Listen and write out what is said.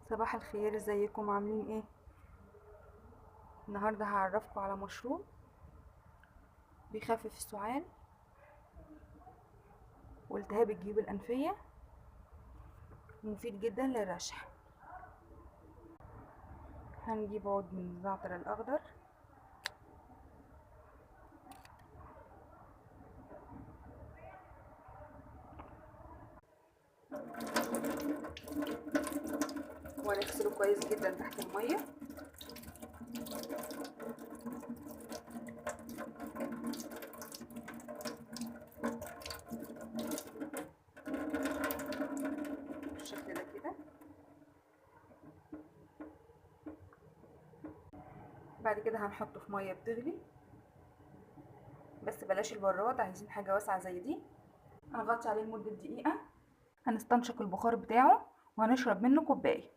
صباح الخير، ازيكم عاملين ايه؟ النهارده هعرفكم على مشروب بيخفف السعال والتهاب الجيوب الانفيه ومفيد جدا للرشح. هنجيب عود من الزعتر الاخضر، ونغسله كويس جدا تحت الميه. بالشكل ده كده. بعد كده هنحطه في ميه بتغلي، بس بلاش البراد، عايزين حاجه واسعه زي دي. هنغطي عليه لمده دقيقه، هنستنشق البخار بتاعه وهنشرب منه كوبايه.